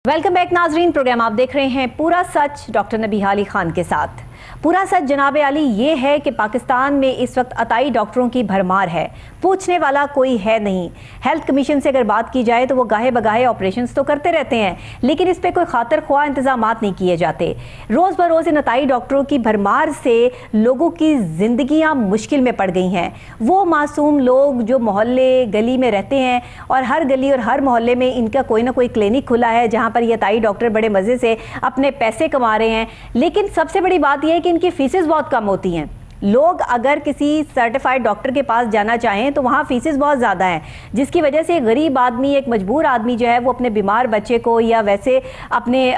Welcome back नाजरीन, programme आप देख रहे हैं पूरा सच डॉक्टर नबीहा अली खान के साथ। पूरा सच जनाब अली ये है कि पाकिस्तान में इस वक्त अताई डॉक्टरों की भरमार है, पूछने वाला कोई है नहीं। हेल्थ कमीशन से अगर बात की जाए तो वो गाहे बगाहे ऑपरेशंस तो करते रहते हैं, लेकिन इस पर कोई खातर ख्वाह इंतजाम नहीं किए जाते। रोज़ बरोज़ इन अताई डॉक्टरों की भरमार से लोगों की ज़िंदगियाँ मुश्किल में पड़ गई हैं। वो मासूम लोग जो मोहल्ले गली में रहते हैं और हर गली और हर मोहल्ले में इनका कोई ना कोई क्लिनिक खुला है जहाँ पर ये अताई डॉक्टर बड़े मज़े से अपने पैसे कमा रहे हैं। लेकिन सबसे बड़ी बात यह है कि इनकी फीसेस बहुत कम होती हैं। लोग अगर किसी सर्टिफाइड डॉक्टर के पास जाना चाहें तो वहाँ फीसेस बहुत ज़्यादा हैं, जिसकी वजह से गरीब आदमी, एक मजबूर आदमी जो है वो अपने बीमार बच्चे को या वैसे अपने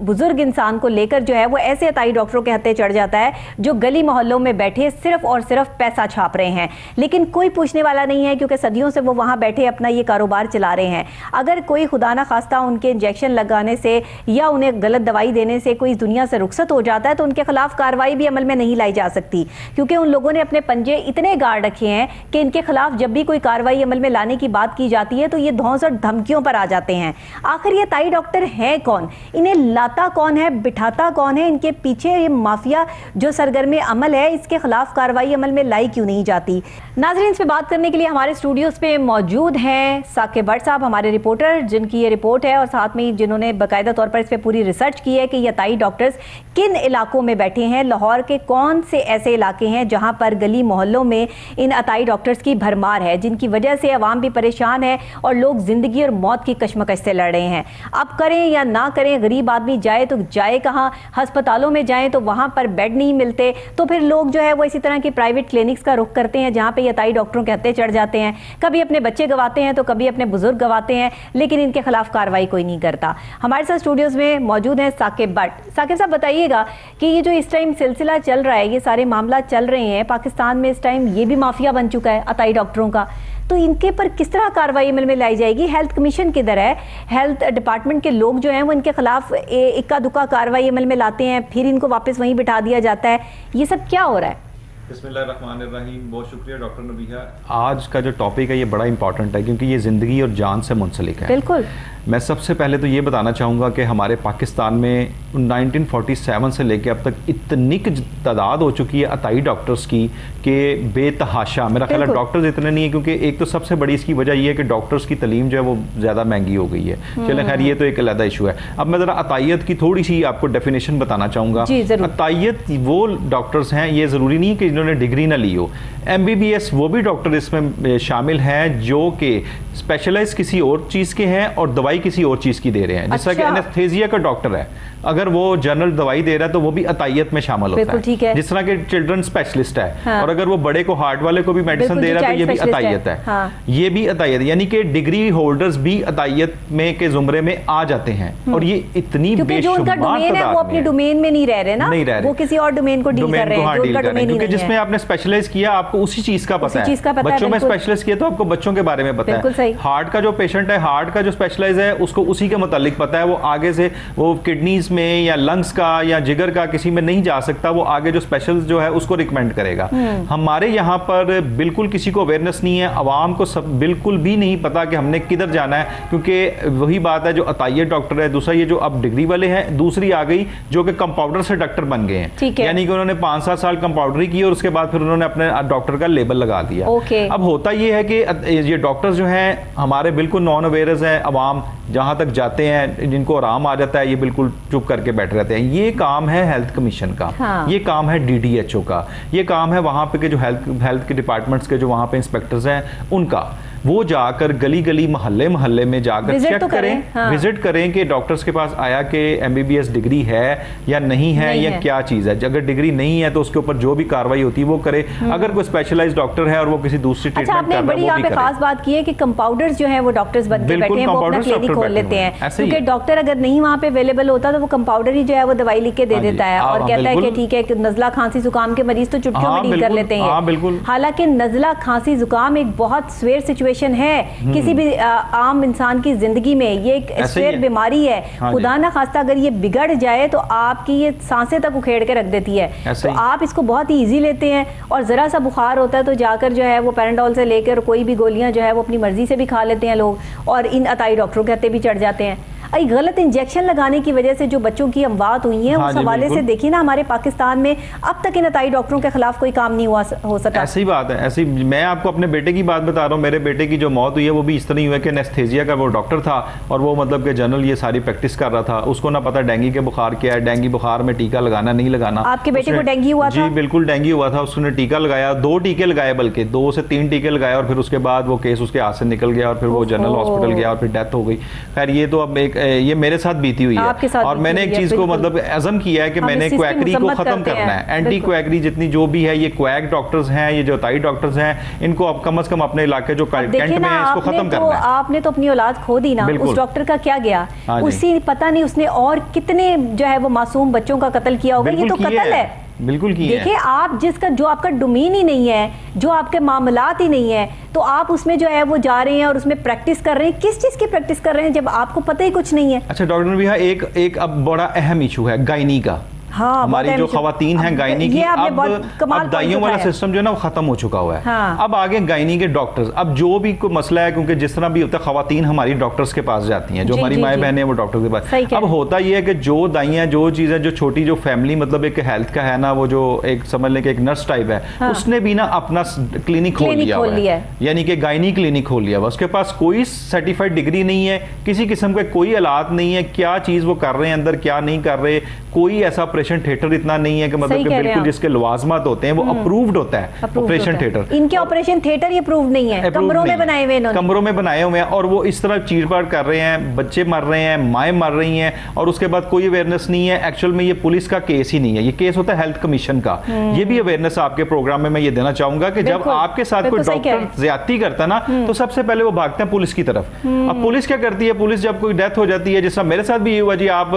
बुज़ुर्ग इंसान को लेकर जो है वो ऐसे अताई डॉक्टरों के हत्थे चढ़ जाता है जो गली मोहल्लों में बैठे सिर्फ और सिर्फ पैसा छाप रहे हैं। लेकिन कोई पूछने वाला नहीं है, क्योंकि सदियों से वो वहाँ बैठे अपना ये कारोबार चला रहे हैं। अगर कोई खुदा ना खास्ता उनके इंजेक्शन लगाने से या उन्हें गलत दवाई देने से कोई इस दुनिया से रुखसत हो जाता है तो उनके खिलाफ कार्रवाई भी अमल में नहीं लाई जा सकती, क्योंकि उन लोगों ने अपने पंजे इतने गाड़ रखे हैं कि इनके खिलाफ जब भी कोई कार्रवाई अमल में लाने की बात की जाती है तो ये धौंस और धमकियों पर आ जाते हैं। आखिर ये अताई डॉक्टर हैं कौन, इन्हें लाता कौन है, बिठाता कौन है, इनके पीछे ये माफिया जो सरगर्म अमल है इसके खिलाफ कार्रवाई अमल में लाई क्यों नहीं जाती। नाज़रीन, इस पर बात करने के लिए हमारे स्टूडियोज पे मौजूद हैं साकिब भट्ट साहब, हमारे रिपोर्टर, जिनकी ये रिपोर्ट है और साथ में जिन्होंने बाकायदा तौर पर इस पर पूरी रिसर्च की है कि ये अताई डॉक्टर्स किन इलाकों में बैठे हैं, लाहौर के कौन से ऐसे इलाके हैं जहां पर गली मोहल्लों में इन अताई डॉक्टर्स की भरमार है, जिनकी वजह से अवाम भी परेशान है और लोग जिंदगी और मौत की कशमकश से लड़ रहे हैं। अब करें या ना करें, गरीब आदमी जाए तो जाए कहाँ, अस्पतालों में जाए तो वहां पर बेड नहीं मिलते, तो फिर लोग जो है वो इसी तरह की प्राइवेट क्लिनिक्स का रुख करते हैं जहां पे ये अताई डॉक्टरों के हत्थे चढ़ जाते हैं। कभी अपने बच्चे गवाते हैं तो कभी अपने बुजुर्ग गवाते हैं, लेकिन इनके खिलाफ कार्रवाई कोई नहीं करता। हमारे साथ स्टूडियोज में मौजूद हैं साकिब भट्ट। साकिब साहब, बताइएगा कि ये जो इस टाइम सिलसिला चल रहा है, ये सारे मामला चल रहे हैं पाकिस्तान में इस टाइम, ये भी माफिया बन चुका है अताई डॉक्टरों का, तो इनके पर किस तरह कार्रवाई अमल में लाई जाएगी? हेल्थ कमीशन किधर है? हेल्थ डिपार्टमेंट के लोग जो हैं वो इनके खिलाफ इक्का दुक्का कार्रवाई अमल में लाते हैं, फिर इनको वापस वहीं बिठा दिया जाता है। ये सब क्या हो रहा है? बिस्मिल्लाहिर्रहमानिर्रहीम, बहुत शुक्रिया डॉक्टर नबीहा। आज का जो टॉपिक है ये बड़ा इंपॉर्टेंट है क्योंकि ये ज़िंदगी और जान से मुंसलिक है। बिल्कुल। मैं सबसे पहले तो ये बताना चाहूँगा कि हमारे पाकिस्तान में 1947 से लेकर अब तक इतनी तादाद हो चुकी है अताई डॉक्टर्स की कि बेतहाशा। मेरा ख्याल है डॉक्टर्स इतने नहीं है, क्योंकि एक तो सबसे बड़ी इसकी वजह ये है कि डॉक्टर्स की तलीम जो है वो ज़्यादा महंगी हो गई है। चलें, खैर ये तो एक अलग इशू है। अब मैं ज़रा अतायत की थोड़ी सी आपको डेफिनेशन बताना चाहूँगा। अतायत वो डॉक्टर्स हैं, ये ज़रूरी नहीं है कि जिन्होंने डिग्री ना ली हो। MBBS वो भी डॉक्टर इसमें शामिल हैं जो कि स्पेशलाइज किसी और चीज़ के हैं और दवाई किसी और चीज़ की दे रहे हैं। जैसा कि एनेस्थेसिया का डॉक्टर है, अगर वो जनरल दवाई दे रहा है तो वो भी अतायत में शामिल होता है। जिस तरह के चिल्ड्रन स्पेशलिस्ट है, हाँ। और अगर वो बड़े को हार्ट वाले को भी मेडिसिन दे रहा है तो ये भी अतायत है, हाँ। ये भी अतायत, यानी कि डिग्री होल्डर्स भी अतायत में के जुमरे में आ जाते हैं। और ये इतनी बेशुमार वो अपने डोमेन में नहीं रह रहे ना, नहीं रह रहे, वो किसी और डोमेन को डील कर रहे हैं, क्योंकि जिसमें आपने स्पेशलाइज किया आपको उसी चीज का पता है। बच्चों में स्पेशलाइज किया तो आपको बच्चों के बारे में पता है। हार्ट का जो पेशेंट है, हार्ट का जो स्पेशलाइज है उसको उसी के मुतालिक पता है। वो आगे से वो किडनीज में या लंग्स का या जिगर का किसी में नहीं जा सकता, वो आगे जो स्पेशल जो है उसको रिकमेंड करेगा। हमारे यहाँ पर बिल्कुल किसी को अवेयरनेस नहीं है, आवाम को सब बिल्कुल भी नहीं पता कि हमने किधर जाना है, क्योंकि वही बात है जो अतायत डॉक्टर है। दूसरा ये जो अब डिग्री वाले हैं, दूसरी आ गई जो कि कंपाउंडर से डॉक्टर बन गए हैं, यानी कि उन्होंने 5-7 साल कंपाउंडरी की और उसके बाद फिर उन्होंने अपने डॉक्टर का लेबल लगा दिया। अब होता ये है कि ये डॉक्टर्स जो हैं हमारे बिल्कुल नॉन अवेयर्स हैं। अवाम जहाँ तक जाते हैं जिनको आराम आ जाता है ये बिल्कुल चुप करके बैठ रहते हैं। ये काम है हेल्थ कमीशन का, हाँ। ये काम है DDHO का, ये काम है वहाँ पे के जो हेल्थ के डिपार्टमेंट्स के जो वहाँ पे इंस्पेक्टर्स हैं उनका। वो जाकर गली गली मोहल्ले मोहल्ले में जाकर चेक करें, हाँ। विजिट करें कि डॉक्टर्स के पास आया कि MBBS डिग्री है या नहीं है, या क्या चीज़ है। अगर डिग्री नहीं है तो उसके ऊपर जो भी कार्रवाई होती है वो करे। अगर कोई स्पेशलाइज्ड डॉक्टर है और वो किसी दूसरी ट्रीटमेंट कर रहा है, बड़ी यहाँ पे खास बात की है कि कंपाउंडर्स जो है वो डॉक्टर्स बन के बैठे हैं, वो अपना क्लिनिक खोल लेते हैं, क्योंकि डॉक्टर अगर नहीं वहाँ पे अवेलेबल होता तो वो कंपाउंडर ही जो है वो दवाई लिख के दे देता है और कहता है कि ठीक है, नजला खांसी जुकाम के मरीज तो चुटकियों में डील कर लेते हैं। हालांकि नजला खांसी जुकाम एक बहुत स्वेयर सिचुएशन है किसी भी आम इंसान की जिंदगी में। ये एक स्वेयर बीमारी है, खुदा ना खास्ता अगर ये बिगड़ जाए तो आपकी ये सांसें तक उखेड़ के रख देती है। तो आप इसको बहुत ही ईजी लेते हैं और जरा सा बुखार होता है तो जाकर जो है वो पैराडोल से लेकर कोई भी गोलियां जो है वो अपनी मर्जी से भी खा लेते हैं लोग, और इन अताई डॉक्टरों के हत्थे भी चढ़ जाते हैं। एक गलत इंजेक्शन लगाने की वजह से जो बच्चों की अमवात हुई है, उस हवाले से देखिए ना, हमारे पाकिस्तान में अब तक इन अताई डॉक्टरों के खिलाफ कोई काम नहीं हो सका। ऐसी बात है, ऐसी मैं आपको अपने बेटे की बात बता रहा हूँ। मेरे बेटे की जो मौत हुई है वो भी इस तरह हुआ कि एनेस्थेसिया का वो डॉक्टर था और वो मतलब कि जनरल ये सारी प्रैक्टिस कर रहा था। उसको ना पता डेंगू के बुखार क्या है, डेंगू बुखार में टीका लगाना नहीं लगाना। आपके बेटे को डेंगू हुआ था? जी बिल्कुल डेंगू हुआ था। उसने टीका लगाया, 2 टीके लगाए, बल्कि 2 से 3 टीके लगाए और फिर उसके बाद वो केस उसके हाथ से निकल गया और फिर वो जनरल हॉस्पिटल गया और फिर डेथ हो गई। खैर ये तो अब ये मेरे साथ बीती हुई है और मैंने एक चीज को मतलब अज़म किया है कि मैंने क्वैकरी को खत्म करना है। एंटी क्वैकरी जितनी जो भी है, ये क्वैक डॉक्टर्स हैं, ये जो अताई डॉक्टर्स हैं, इनको अब कम से कम अपने इलाके जो कैंट में है इसको खत्म करना है। आपने तो अपनी औलाद खो दी ना, उस डॉक्टर का क्या गया? उसी पता नहीं उसने और कितने जो है वो मासूम बच्चों का कत्ल किया होगा। ये तो कत्ल है। बिल्कुल की देखिए आप जो आपका डोमेन ही नहीं है, जो आपके मामलात ही नहीं है, तो आप उसमें जो है वो जा रहे हैं और उसमें प्रैक्टिस कर रहे हैं। किस चीज की प्रैक्टिस कर रहे हैं जब आपको पता ही कुछ नहीं है? अच्छा डॉक्टर भैया, एक अब बड़ा अहम इशू है गायनी का। हाँ, हमारी जो खवातीन हैं गायनी की, अब दाइयों वाला सिस्टम जो है ना वो खत्म हो चुका हुआ है। हाँ। अब आगे गायनी के डॉक्टर्स, अब जो भी कोई मसला है, क्योंकि जिस तरह भी होता है खवातीन हमारी डॉक्टर्स के पास जाती हैं, जो हमारी माए बहनें वो डॉक्टर के पास। अब होता ये है कि जो दाइयां, जो चीजें, जो छोटी जो फैमिली मतलब एक हेल्थ का है ना, वो जो एक समझ लें कि एक नर्स टाइप है, हाँ। उसने भी ना अपना क्लिनिक खोल लिया है, यानी कि गायनी क्लिनिक खोल लिया हुआ। उसके पास कोई सर्टिफाइड डिग्री नहीं है, किसी किस्म का कोई इलाज नहीं है, क्या चीज वो कर रहे हैं अंदर क्या नहीं कर रहे, कोई ऐसा ऑपरेशन थिएटर इतना नहीं है कि मतलब कि बिल्कुल जिसके लवाजमात होते हैं वो अप्रूव्ड होता है ऑपरेशन थिएटर। इनके ऑपरेशन थिएटर ये अप्रूव्ड नहीं है, कमरों में बनाए हुए इन्होंने, कमरों में बनाए हुए हैं और वो इस तरह चीरपाड़ कर रहे हैं, बच्चे मर रहे हैं, माएँ मर रही हैं और उसके बाद कोई अवेयरनेस नहीं है। एक्चुअल में ये पुलिस का केस ही नहीं है, ये केस होता है हेल्थ कमीशन का। ये भी अवेयरनेस आपके प्रोग्राम में मैं ये देना चाहूंगा कि जब आपके साथ कोई डॉक्टर ज्यादती करता है ना, तो सबसे पहले वो भागते हैं पुलिस की तरफ। अब पुलिस क्या करती है, पुलिस जब कोई डेथ हो जाती है, जैसा मेरे साथ भी ये हुआ जी, आप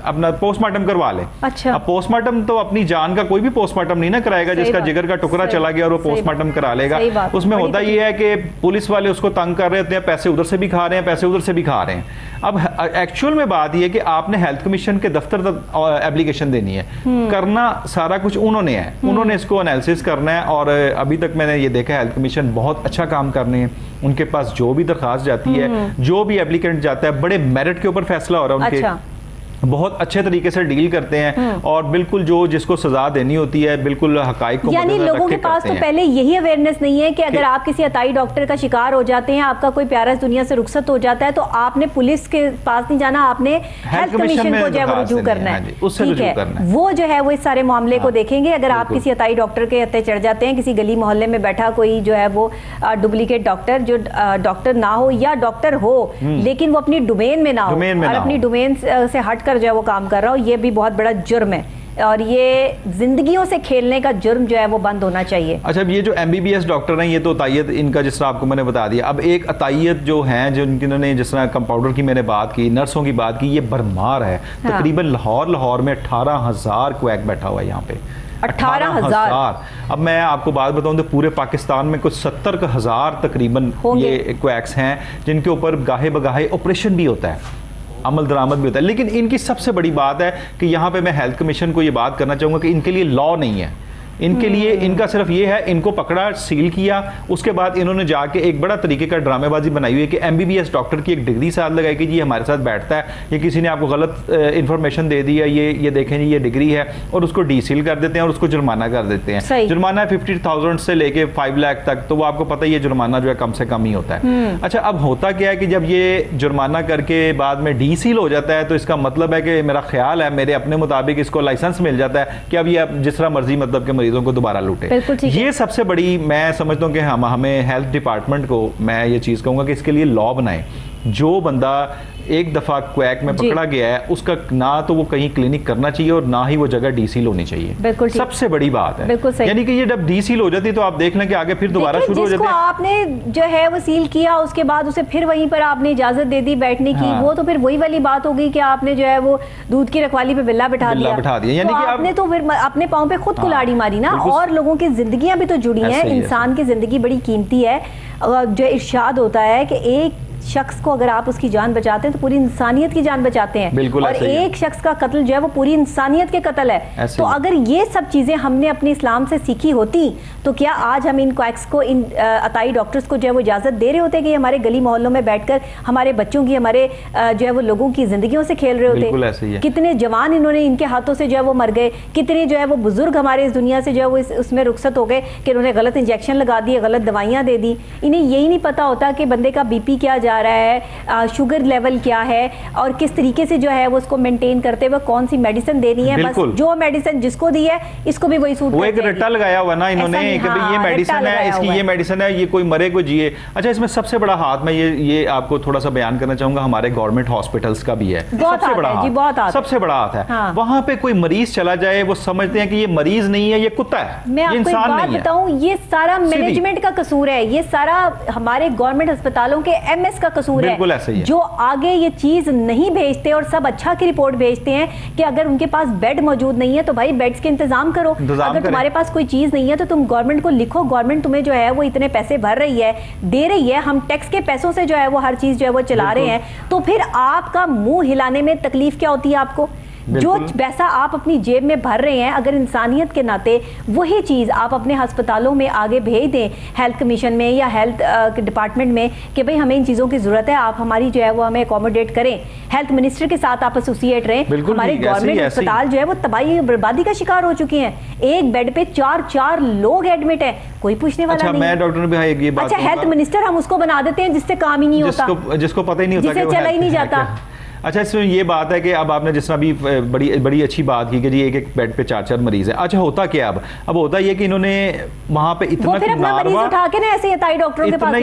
अपना पोस्टमार्टम करवा लें। अच्छा। अब पोस्टमार्टम तो अपनी जान का कोई भी पोस्टमार्टम नहीं ना कराएगा, जिसका जिगर का टुकड़ा चला गया और वो पोस्टमार्टम करा लेगा। उसमें होता ये है कि पुलिस वाले उसको तंग कर रहे होते हैं, पैसे उधर से भी खा रहे हैं, पैसे उधर से भी खा रहे हैं। अब एक्चुअल में बात यह कि आपने हेल्थ कमीशन के दफ्तर तक एप्लीकेशन देनी है, करना सारा कुछ उन्होंने है, उन्होंने इसको एनालिसिस करना है। और अभी तक मैंने ये देखा हेल्थ कमीशन बहुत अच्छा काम कर रहे हैं। उनके पास जो भी दरखास्त जाती है, जो भी एप्लीकेंट जाता है, बड़े मेरिट के ऊपर फैसला हो रहा है उनके, बहुत अच्छे तरीके से डील करते हैं और बिल्कुल जो जिसको सजा देनी होती है बिल्कुल हकाइक को, यानी लोगों के पास तो पहले यही अवेयरनेस नहीं है कि अगर आप किसी अताई डॉक्टर का शिकार हो जाते हैं, आपका कोई प्यारा इस दुनिया से रुखसत हो जाता है, तो आपने पुलिस के पास नहीं जाना, आपने हेल्थ कमीशन को जो है वो रुजू करना है। ठीक है, वो जो है वो इस सारे मामले को देखेंगे। अगर आप किसी अताई डॉक्टर के हत्थे चढ़ जाते हैं, किसी गली मोहल्ले में बैठा कोई जो है वो डुप्लीकेट डॉक्टर, जो डॉक्टर ना हो या डॉक्टर हो लेकिन वो अपनी डोमेन में ना हो और अपनी डोमेन से हटकर जो है वो काम कर रहा हो, ये भी बहुत बड़ा जुर्म है और ये जिंदगियों से खेलने का जुर्म जो है वो बंद होना चाहिए। अच्छा, ये जो MBBS डॉक्टर हैं, ये तो अतायत इनका जिस तरह आपको मैंने बता दिया। अब एक अतायत जो हैं, जो इन्होंने जिस तरह कंपाउंडर की मैंने बात की, नर्सों की बात की, ये भरमार है। हाँ। तकरीबन लाहौर में 18,000 क्वैक बैठा हुआ है यहाँ पे, 18,000। अब मैं आपको बात बताऊं तो पूरे पाकिस्तान में कुछ 70,000 तकरीबन ये क्वैक्स हैं, जिनके ऊपर गाहे बगाहे ऑपरेशन भी होता है, अमल दरामद भी होता है। लेकिन इनकी सबसे बड़ी बात है कि यहाँ पे मैं हेल्थ कमीशन को ये बात करना चाहूँगा कि इनके लिए लॉ नहीं है। इनके लिए इनका सिर्फ ये है, इनको पकड़ा, सील किया, उसके बाद इन्होंने जाके एक बड़ा तरीके का ड्रामेबाजी बनाई हुई है कि MBBS डॉक्टर की एक डिग्री साथ लगाई कि जी हमारे साथ बैठता है, ये किसी ने आपको गलत इंफॉर्मेशन दे दी है, ये देखें जी ये डिग्री है, और उसको डीसील कर देते हैं और उसको जुर्माना कर देते हैं। जुर्माना 50,000 से लेके 5 लाख तक, तो वो आपको पता ही है जुर्माना जो है कम से कम ही होता है। अच्छा, अब होता क्या है कि जब ये जुर्माना करके बाद में डीसील हो जाता है, तो इसका मतलब है कि मेरा ख्याल है, मेरे अपने मुताबिक इसको लाइसेंस मिल जाता है कि अब ये जिस तरह मर्जी मतलब के मरीजों को दोबारा लूटे। ये सबसे बड़ी मैं समझता हूं कि हमें हेल्थ डिपार्टमेंट को मैं ये चीज कहूंगा कि इसके लिए लॉ बनाए। जो बंदा एक दफा क्वैक में पकड़ा गया है, उसका ना तो वो कहीं क्लिनिक करना चाहिए और ना ही वो जगह डीसील होनी चाहिए। बिल्कुल सबसे बड़ी बात है। यानी कि ये जब डीसील हो जाती है तो आप देख लें कि आगे फिर दोबारा शुरू हो जाते हैं। आपने जो है वो सील किया, उसके बाद उसे फिर वहीं पर आपने इजाजत दे दी बैठने की। हाँ। वो तो फिर वही वाली बात हो गई कि आपने जो है वो दूध की रखवाली पे बिल्ला बिठा दिया। यानी कि आपने तो फिर अपने पाँव पे खुद कुल्हाड़ी मारी ना। और लोगों की जिंदगियां भी तो जुड़ी हैं, इंसान की जिंदगी बड़ी कीमती है। जो इरशाद होता है कि एक शख्स को अगर आप उसकी जान बचाते हैं तो पूरी इंसानियत की जान बचाते हैं, और एक शख्स का कत्ल जो है वो पूरी इंसानियत के कत्ल है। तो अगर ये सब चीजें हमने अपने इस्लाम से सीखी होती तो क्या आज हम इन क्वैक्स को, इन अताई डॉक्टर्स को जो है वो इजाजत दे रहे होते कि हमारे गली मोहल्लों में बैठकर हमारे बच्चों की, हमारे जो है वो लोगों की जिंदगियों से खेल रहे होते। कितने जवान इन्होंने, इनके हाथों से जो है वो मर गए, कितने जो है वो बुजुर्ग हमारे इस दुनिया से जो है वो उसमें रुखसत हो गए कि उन्होंने गलत इंजेक्शन लगा दिए, गलत दवाइयाँ दे दी। इन्हें यही नहीं पता होता कि बंदे का बीपी क्या जा रहा है, शुगर लेवल क्या है, और किस तरीके से जो है वो उसको मेंटेन करते हुए कौन सी मेडिसिन देनी है। बस जो मेडिसिन जिसको दी है इसको भी वही सूट, वो एक रट्टा लगाया हुआ ना इन्होंने कि भाई ये मेडिसिन है, इसकी ये मेडिसिन है, ये कोई मरे कोई जिए। अच्छा, इसमें सबसे बड़ा हाथ, मैं ये आपको थोड़ा सा बयान करना चाहूंगा, हमारे गवर्नमेंट हॉस्पिटल्स का भी है। सबसे बड़ा हाथ, सबसे बड़ा हाथ है। वहां पे कोई मरीज चला जाए, वो समझते हैं कि ये मरीज नहीं है, ये कुत्ता है, मैं आपको एक बात बताऊं, ये सारा मैनेजमेंट का कसूर है, ये सारा हमारे गवर्नमेंट अस्पतालों के एमएस का कसूर है, जो आगे ये चीज नहीं भेजते और सब अच्छा की रिपोर्ट भेजते हैं कि अगर उनके पास बेड मौजूद नहीं है तो भाई बेड्स के इंतजाम करो। अगर तुम्हारे पास कोई चीज नहीं है तो तुम गवर्नमेंट को लिखो, गवर्नमेंट तुम्हें जो है वो इतने पैसे भर रही है, दे रही है, हम टैक्स के पैसों से जो है वो हर चीज जो है वो चला रहे हैं, तो फिर आपका मुंह हिलाने में तकलीफ क्या होती है आपको? जो पैसा आप अपनी जेब में भर रहे हैं, अगर इंसानियत के नाते वही चीज़ आप अपने अस्पतालों में आगे भेज दें, हेल्थ कमीशन में या हेल्थ डिपार्टमेंट में, कि भाई हमें इन चीज़ों की ज़रूरत है, आप हमारी जो है वो हमें अकोमोडेट करें, हेल्थ मिनिस्टर के साथ आप एसोसिएट रहें। हमारे गवर्नमेंट अस्पताल जो है वो तबाही बर्बादी का शिकार हो चुके हैं, एक बेड पे 4 लोग एडमिट है, कोई पूछने वाला नहीं। मैं डॉक्टर भाई एक बात, अच्छा हेल्थ मिनिस्टर हम उसको बना देते हैं जिससे काम ही नहीं होता, जिसको पता ही नहीं होता, जिसे चला ही नहीं जाता। अच्छा, इसमें ये बात है कि अब आपने जिस तरह भी बड़ी अच्छी बात की कि जी एक बेड पे 4 मरीज है। अच्छा, होता क्या अब होता ये कि इन्होंने वहां पे इतना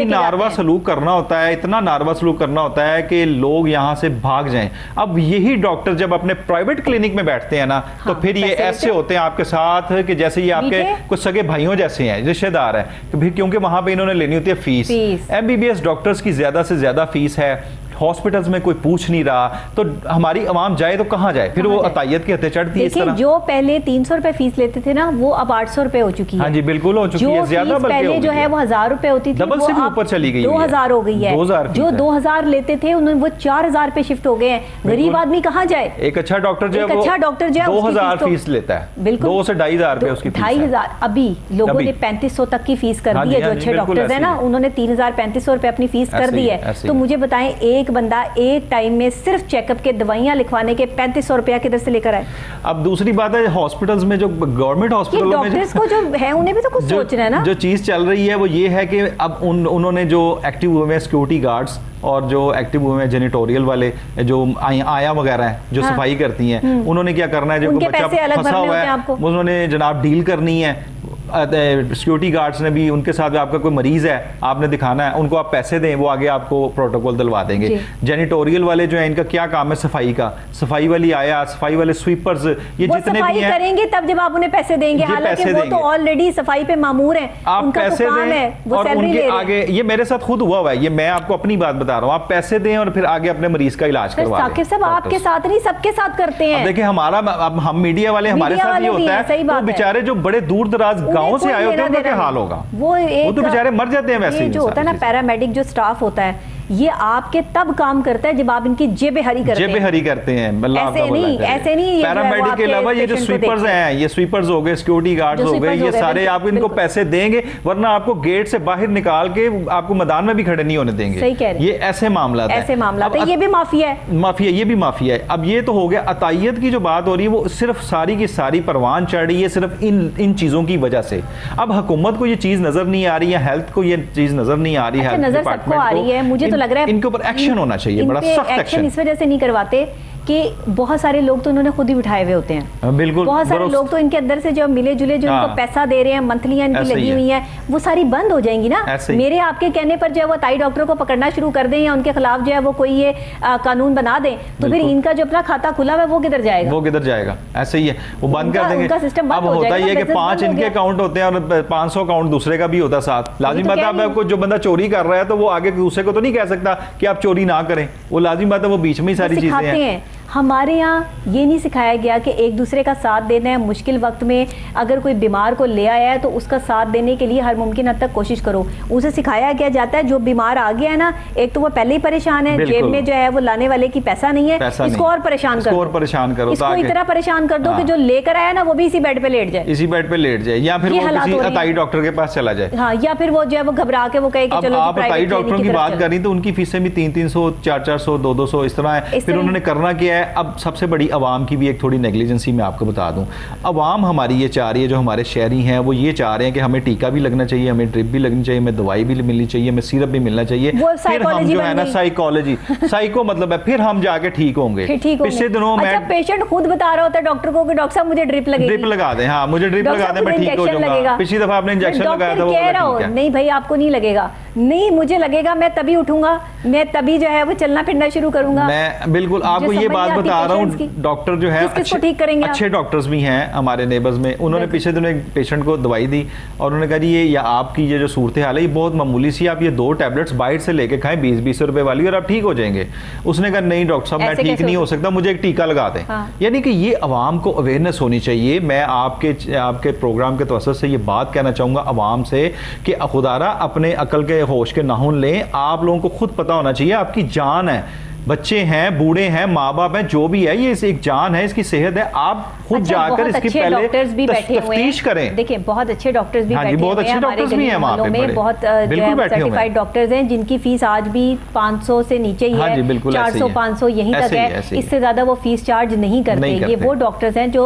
नारवा सलूक करना होता है, इतना नारवा सलूक करना होता है कि लोग यहाँ से भाग जाएं। अब यही डॉक्टर जब अपने प्राइवेट क्लिनिक में बैठते हैं ना, तो फिर ये ऐसे होते हैं आपके साथ कि जैसे ये आपके कुछ सगे भाइयों जैसे हैं, रिश्तेदार है, क्योंकि वहां पे इन्होंने लेनी होती है फीस। MBBS डॉक्टर्स की ज्यादा से ज्यादा फीस है, हॉस्पिटल्स में कोई पूछ नहीं रहा, तो हमारी आवाम जाए तो कहाँ जाए? फिर वो अतायत के हत्थे चढ़ती है। देखिए, जो पहले 300 रुपए फीस लेते थे ना, वो अब 800 रुपए हो चुकी है। हाँ जी, बिल्कुल हो चुकी है, ज्यादा पहले जो है वो 1000 रुपए होती थी, डबल से भी ऊपर चली गई, 2000 हो गई है। जो 2000 लेते थे उन्होंने वो 4000 पे शिफ्ट हो गए हैं। गरीब आदमी कहाँ जाए? एक अच्छा डॉक्टर जो है 2000 फीस लेता है, बिल्कुल 2 से 2500 रुपए उसकी 2500। अभी लोगों ने 3500 तक की फीस कर दी है, जो अच्छे डॉक्टर्स है ना, उन्होंने 3500 रुपए अपनी फीस कर दी है। तो मुझे बताएं, एक बंदा एक टाइम में सिर्फ चेकअप के दवाइयां लिखवाने के 3500 रुपया किधर से लेकर आए? अब दूसरी बात है, हॉस्पिटल्स में जो गवर्नमेंट हॉस्पिटलों में डॉक्टर्स को जो है उन्हें भी तो कुछ सोचना है ना। जो चीज चल रही है वो ये है कि अब उन्होंने जो एक्टिव हुए हैं सिक्योरिटी गार्ड्स और जो एक्टिव हुए हैं जेनिटोरियल वाले जो आया वगैरह हैं, जो सफाई करती हैं, उन्होंने क्या करना है, जो बच्चा फंसा हुआ है उन्होंने जनाब डील करनी है। सिक्योरिटी गार्ड्स ने भी उनके साथ, आपका कोई मरीज है आपने दिखाना है, उनको आप पैसे दें, वो आगे आपको प्रोटोकॉल दिलवा देंगे। जेनिटोरियल वाले जो है, इनका क्या काम है? सफाई का। सफाई वाली आया, सफाई वाले स्वीपर्स, ये जितने भी हैं करेंगे तब जब आप उन्हें पैसे देंगे, हालांकि वो तो ऑलरेडी सफाई पे मामूर हैं, आप पैसे दें और उनके आगे, ये मेरे साथ खुद हुआ हुआ है, ये मैं आपको अपनी बात बता रहा हूँ, आप पैसे दें और फिर आगे अपने मरीज का इलाज करवा दें। साकिब साहब, आपके साथ नहीं सबके साथ करते हैं। देखिए, हमारा हम मीडिया वाले, हमारे साथ ये होता है, तो बेचारे जो बड़े दूर दराज गाँव से आए होते हैं उनका क्या हाल होगा? वो तो बेचारे मर जाते हैं वैसे ही। जो होता है ना, पैरामेडिक जो स्टाफ होता है, ये आपके तब काम करता है जब आप इनकी जेबें हरी करते हैं। जेबें हरी करते हैं, ऐसे नहीं। पैरामेडिक के अलावा ये जो स्वीपर्स हैं, ये स्वीपर्स हो गए, सिक्योरिटी गार्ड्स हो गए, ये सारे आप इनको पैसे देंगे, वरना आपको गेट से बाहर निकाल के आपको मैदान में भी खड़े नहीं होने देंगे। सही कह रहे हैं। ये ऐसे मामला है, ये भी माफिया है। माफिया, ये भी माफिया है। अब ये तो हो गया अतायत की जो बात हो रही है, वो सिर्फ सारी की सारी परवान चढ़ रही है सिर्फ इन चीजों की वजह से। अब हुकूमत को ये चीज नजर नहीं आ रही है, हेल्थ को ये चीज नजर नहीं आ रही है, नजर सबको आ रही है। मुझे तो लग रहा है इनके ऊपर एक्शन होना चाहिए, बड़ा सख्त एक्शन। इस वजह से नहीं करवाते कि बहुत सारे लोग तो उन्होंने खुद ही बिठाए हुए होते हैं। बिल्कुल, बहुत सारे लोग तो इनके अंदर से जो मिले जुले जो इनको पैसा दे रहे हैं, मंथलियां इनकी लगी हुई हैं, वो सारी बंद हो जाएंगी ना। मेरे आपके कहने पर जो है वो ताई डॉक्टरों को पकड़ना शुरू कर दें या उनके खिलाफ जो है वो कोई ये कानून बना दें, तो फिर इनका जो अपना खाता खुला हुआ है वो किधर जाएगा? ऐसे ही है, वो बंद कर देंगे। अब होता ही है कि 5 इनके अकाउंट होते हैं और 500 अकाउंट दूसरे का भी होता है साथ। लाजिम बात है, जो बंदा चोरी कर रहा है तो वो आगे दूसरे को तो नहीं कह सकता कि आप चोरी ना करें, वो लाजिम बात है, वो बीच में ही सारी चीजें हैं। हमारे यहाँ ये नहीं सिखाया गया कि एक दूसरे का साथ देना है। मुश्किल वक्त में अगर कोई बीमार को ले आया है तो उसका साथ देने के लिए हर मुमकिन हद तक कोशिश करो। उसे सिखाया क्या जाता है जो बीमार आ गया है ना, एक तो वो पहले ही परेशान है, जेब में जो है वो लाने वाले की पैसा नहीं है, इसको और परेशान करो, इसको इतना परेशान कर दो कि जो लेकर आया ना वो भी इसी बेड पे लेट जाए, इसी बेड पे लेट जाए, या फिर वो किसी अताई डॉक्टर के पास चला जाए। हाँ, या फिर वो जो है वो घबरा के वो कहे कि चलो आप अताई डॉक्टरों की बात कर रही तो उनकी फीसें भी 300-300, 400-400, 200 इस तरह है। फिर उन्होंने करना क्या है, अब सबसे बड़ी आवाम की भी एक थोड़ी नेग्लिजेंसी मैं आपको बता दूं। आवाम हमारी ये चाह रही है, जो हमारे शहरी हैं वो ये चाह रहे हैं कि हमें टीका भी लगना चाहिए, हमें ड्रिप भी लगनी चाहिए, हमें दवाई भी मिलनी चाहिए, हमें सिरप भी मिलना चाहिए। फिर हम जो है ना साइकोलॉजी, साइको मतलब है फिर हम जाके ठीक होंगे। पिछले दिनों में पेशेंट खुद बता रहा होता है डॉक्टर को कि डॉक्टर साहब मुझे ड्रिप लगेगी, ड्रिप लगा दें, हाँ मुझे ड्रिप लगा दें, मैं ठीक हो जाऊंगा। पिछली दफा आपने इंजेक्शन लगाया था, वो कह रहा हो नहीं भाई आपको नहीं लगेगा, नहीं मुझे लगेगा, मैं तभी उठूंगा, मैं तभी जो है वो चलना फिरना शुरू करूंगा। मैं बिल्कुल आपको ये बात बता रहा हूँ, डॉक्टर जो है अच्छे डॉक्टर्स भी हैं हमारे नेबर्स में। उन्होंने पिछले दिनों एक पेशेंट को दवाई दी और उन्होंने कहा ये या आपकी ये जो सूरत हाल है ये बहुत मामूली सी, आप ये 2 टैबलेट्स बाहर से लेके खाएं 20-20 रुपए वाली और आप ठीक हो जाएंगे। उसने कहा नहीं डॉक्टर साहब मैं ठीक नहीं हो सकता, मुझे एक टीका लगा दें। यानी कि ये अवाम को अवेयरनेस होनी चाहिए। मैं आपके प्रोग्राम के तवज्जुह से ये बात कहना चाहूंगा अवाम से कि खुदारा अपने अकल के होश के नाखून लें। आप लोगों को खुद पता होना चाहिए आपकी जान है, बच्चे हैं, बूढ़े हैं, माँ बाप हैं, जो भी है ये एक जान है, इसकी सेहत है। आप खुद जाकर इसकी पहले तफ्तीश करें। देखिए बहुत अच्छे डॉक्टर्स भी बैठे बहुत अच्छे डॉक्टर्स भी हैं वहाँ पे, बहुत सर्टिफाइड डॉक्टर्स हैं जिनकी फीस आज भी 500 से नीचे ही है, 400-500 यहीं तक है, इससे ज्यादा वो फीस चार्ज नहीं करते। ये वो डॉक्टर्स हैं जो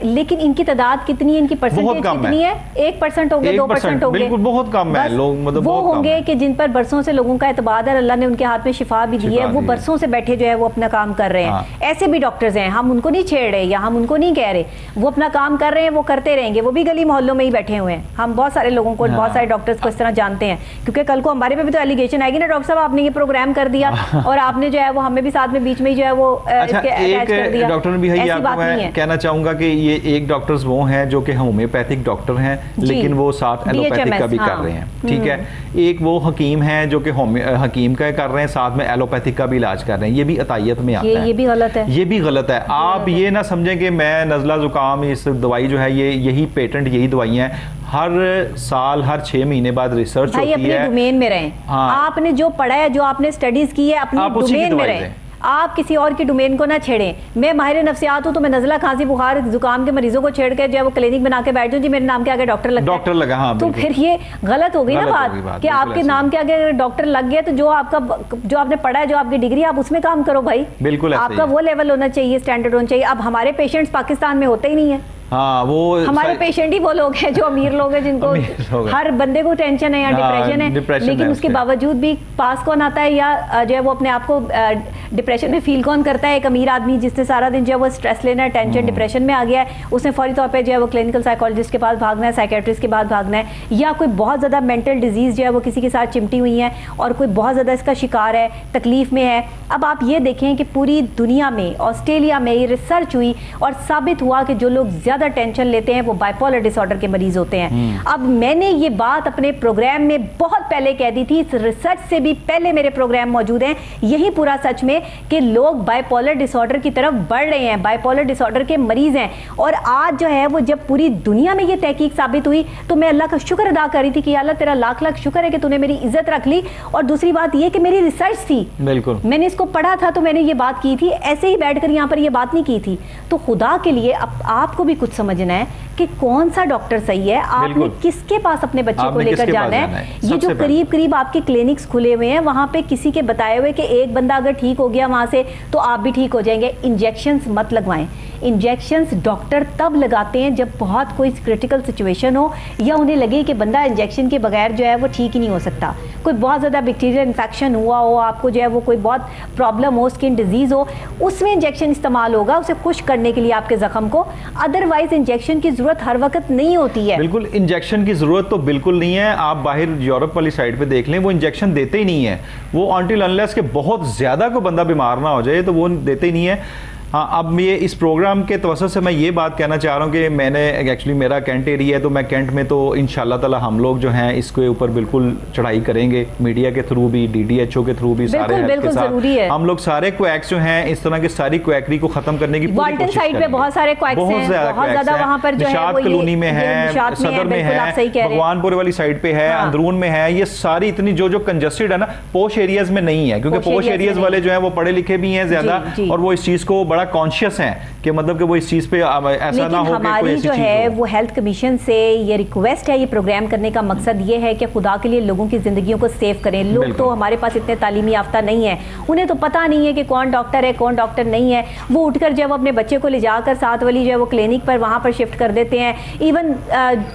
लेकिन इनकी तादाद कितनी है, इनकी परसेंटेज कितनी है? 1% होंगे, 2% होंगे, बहुत कम है लोग, मतलब वो होंगे कि जिन पर बरसों से लोगों का एतबार है, अल्लाह ने उनके हाथ में शिफा भी दी है, वो बरसों से बैठे जो है वो अपना काम कर रहे हैं। ऐसे भी डॉक्टर्स हैं, हम उनको नहीं छेड़ रहे या हम उनको नहीं कह रहे, वो अपना काम कर रहे हैं, वो करते रहेंगे, वो भी गली मोहल्लों में ही बैठे हुए हैं। हम बहुत सारे लोगों को, बहुत सारे डॉक्टर्स को इस तरह जानते हैं, क्योंकि कल को हमारे पे भी तो एलिगेशन आएगी ना, डॉक्टर साहब आपने ये प्रोग्राम कर दिया और आपने जो है वो हमें भी साथ में बीच में जो है वो अटैच कर दिया। डॉक्टर भी है, आपको मैं कहना चाहूंगा कि ये एक डॉक्टर्स वो हैं जो कि होम्योपैथिक डॉक्टर हैं लेकिन वो साथ एलोपैथिक का भी कर रहे हैं, ठीक है। एक वो हकीम हैं जो कि हकीम का कर रहे हैं, साथ में एलोपैथिक का भी इलाज कर रहे हैं, ये भी अतायत में आता है। ये भी गलत है, ये भी गलत है। आप ये ना समझें कि मैं नज़ला जुकाम इस दवाई जो है ये यही पेटेंट यही दवाइयाँ हैं, हर साल हर 6 महीने बाद रिसर्च होती है। अपने डोमेन में रहें, आपने जो पढ़ा है, जो आपने स्टडीज की है, अपने डोमेन में रहें, आप किसी और की डोमेन को ना छेड़ें। मैं माहिर नफ्सियात हूँ तो मैं नज़ला, खांसी, बुखार, जुकाम के मरीजों को छेड़ के जो है वो क्लिनिक बना के बैठ जाऊँ, जी मेरे नाम के आगे डॉक्टर लगा, हाँ, तो फिर ये गलत हो गई ना बात कि आपके नाम के आगे अगर डॉक्टर लग गया तो जो आपने पढ़ा है, जो आपकी डिग्री, आप उसमें काम करो भाई। बिल्कुल आपका वो लेवल होना चाहिए, स्टैंडर्ड होना चाहिए। अब हमारे पेशेंट्स पाकिस्तान में होते ही नहीं है। हाँ, वो हमारे पेशेंट ही वो लोग हैं जो अमीर लोग हैं, जिनको हर बंदे को टेंशन है या डिप्रेशन है, लेकिन उसके बावजूद भी पास कौन आता है या जो है वो अपने आप को डिप्रेशन में फील कौन करता है? एक अमीर आदमी जिसने सारा दिन जो है वो स्ट्रेस लेना है, टेंशन, डिप्रेशन में आ गया है, उसने फौरी तौर पे जो है वो क्लिनिकल साइकोलॉजिस्ट के पास भागना है, साइकेट्रिस्ट के पास भागना है, या कोई बहुत ज़्यादा मेंटल डिजीज़ जो है वो किसी के साथ चिमटी हुई है और कोई बहुत ज़्यादा इसका शिकार है, तकलीफ में है। अब आप ये देखें कि पूरी दुनिया में, ऑस्ट्रेलिया में ये रिसर्च हुई और साबित हुआ कि जो लोग ज़्यादा टेंशन लेते हैं वो बाइपोलर डिसऑर्डर के मरीज होते हैं। अब मैंने ये बात अपने प्रोग्राम में बहुत पहले कह दी थी, इस रिसर्च से भी पहले मेरे प्रोग्राम मौजूद हैं, यही पूरा सच में कि लोग बाइपोलर डिसऑर्डर की तरफ बढ़ रहे हैं, बाइपोलर डिसऑर्डर के मरीज हैं। और आज जो है वो जब पूरी दुनिया में ये तहकीक साबित हुई तो मैं अल्लाह का शुक्र अदा कर रही थी कि अल्लाह तेरा लाख लाख शुक्र है कि तूने मेरी इज्जत रख ली। और दूसरी बात ये कि मेरी रिसर्च थी, बिल्कुल मैंने इसको पढ़ा था तो मैंने ये बात की थी, ऐसे ही बैठकर यहाँ पर ये बात नहीं की थी। तो खुदा के लिए आपको भी कुछ समझना है कि कौन सा डॉक्टर सही है, आपने किसके पास अपने बच्चे को लेकर जाना है। ये जो करीब करीब आपके क्लिनिक्स खुले हुए हैं वहां पे किसी के बताए हुए कि एक बंदा अगर ठीक हो गया वहां से तो आप भी ठीक हो जाएंगे। इंजेक्शंस मत लगवाएं। इंजेक्शंस डॉक्टर तब लगाते हैं जब बहुत कोई क्रिटिकल सिचुएशन हो या उन्हें लगे कि बंदा इंजेक्शन के बगैर जो है वो ठीक ही नहीं हो सकता। कोई बहुत ज़्यादा बैक्टीरियल इन्फेक्शन हुआ हो, आपको जो है वो कोई बहुत प्रॉब्लम हो, स्किन डिजीज़ हो, उसमें इंजेक्शन इस्तेमाल होगा उसे खुश करने के लिए आपके ज़ख्म को। अदरवाइज इंजेक्शन की ज़रूरत हर वक्त नहीं होती है। बिल्कुल इंजेक्शन की ज़रूरत तो बिल्कुल नहीं है। आप बाहर यूरोप वाली साइड पे देख लें, वो इंजेक्शन देते ही नहीं है। वो अनटिल अनलेस के बहुत ज़्यादा कोई बंदा बीमार ना हो जाए तो वो देते ही नहीं है। हाँ, अब ये इस प्रोग्राम के तवज्जुह से मैं ये बात कहना चाह रहा हूँ कि मैंने एक्चुअली मेरा कैंट एरिया है, तो मैं कैंट में तो इंशाल्लाह ताला हम लोग जो हैं इसके ऊपर बिल्कुल चढ़ाई करेंगे, मीडिया के थ्रू भी, DDHO के थ्रू भी, सारे हेल्थ के साथ हम लोग सारे क्वैक्स जो हैं इस तरह की सारी क्वैकरी को खत्म करने की पूरी कोशिश करेंगे। बहुत सारे क्वैक्स हैं, बहुत ज्यादा वहां पर जो है निशात कॉलोनी में है, सदर में है, भगवानपुर वाली साइड पे है, अंदरून में है, ये सारी इतनी जो कंजस्टेड है ना, पोश एरियाज में नहीं है, क्योंकि पोश एरियाज वाले जो है वो पढ़े लिखे भी हैं ज्यादा और वो इस चीज को बड़ा कॉन्शियस हैं कि मतलब कि वो इस चीज पे ऐसा ना हो कि कोई ऐसी जो है वो हेल्थ कमीशन से ये रिक्वेस्ट है, ये प्रोग्राम करने का मकसद ये है कि खुदा के लिए लोगों की जिंदगियों को सेव करें। लोग तो हमारे पास इतने तालीमी याफ्ता नहीं है, उन्हें तो पता नहीं है कि कौन डॉक्टर है कौन डॉक्टर नहीं है। वो उठकर जब अपने बच्चे को ले जाकर साथ वाली जो है वो क्लिनिक पर वहाँ पर शिफ्ट कर देते हैं। इवन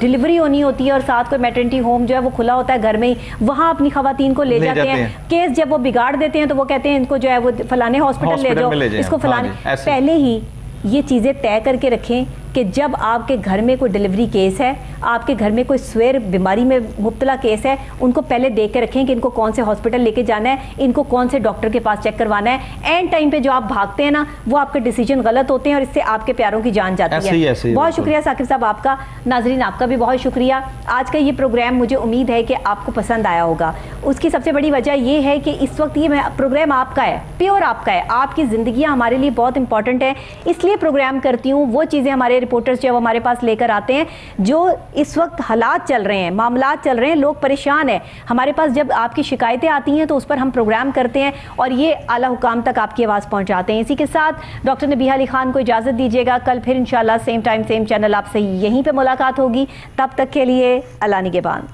डिलीवरी होनी होती है और साथ कोई मैटरनिटी होम जो है वो खुला होता है घर में ही, वहाँ अपनी खवातीन को ले जाते हैं। केस जब वो बिगाड़ देते हैं तो वो कहते हैं इनको जो है वो फलाने हॉस्पिटल ले जाओ, इसको फलाने। पहले ही ये चीज़ें तय करके रखें कि जब आपके घर में कोई डिलीवरी केस है, आपके घर में कोई स्वेर बीमारी में मुब्तला केस है, उनको पहले देख के रखें कि इनको कौन से हॉस्पिटल लेके जाना है, इनको कौन से डॉक्टर के पास चेक करवाना है। एंड टाइम पे जो आप भागते हैं ना, वो आपके डिसीजन गलत होते हैं और इससे आपके प्यारों की जान जाती है। बहुत शुक्रिया साकिब साहब आपका। नाजरीन आपका भी बहुत शुक्रिया। आज का ये प्रोग्राम मुझे उम्मीद है कि आपको पसंद आया होगा। उसकी सबसे बड़ी वजह ये है कि इस वक्त ये प्रोग्राम आपका है, प्योर आपका है। आपकी ज़िंदगियाँ हमारे लिए बहुत इंपॉर्टेंट है, इसलिए प्रोग्राम करती हूँ। वो चीज़ें हमारे रिपोर्टर्स जो हमारे पास लेकर आते हैं, जो इस वक्त हालात चल रहे हैं, मामलात चल रहे हैं, लोग परेशान हैं। हमारे पास जब आपकी शिकायतें आती हैं तो उस पर हम प्रोग्राम करते हैं और ये आला हुकाम तक आपकी आवाज़ पहुंचाते हैं। इसी के साथ डॉक्टर नबीहा अली खान को इजाज़त दीजिएगा। कल फिर इंशाल्लाह सेम टाइम सेम चैनल आपसे यहीं पर मुलाकात होगी। तब तक के लिए अल्लाह निगहबान।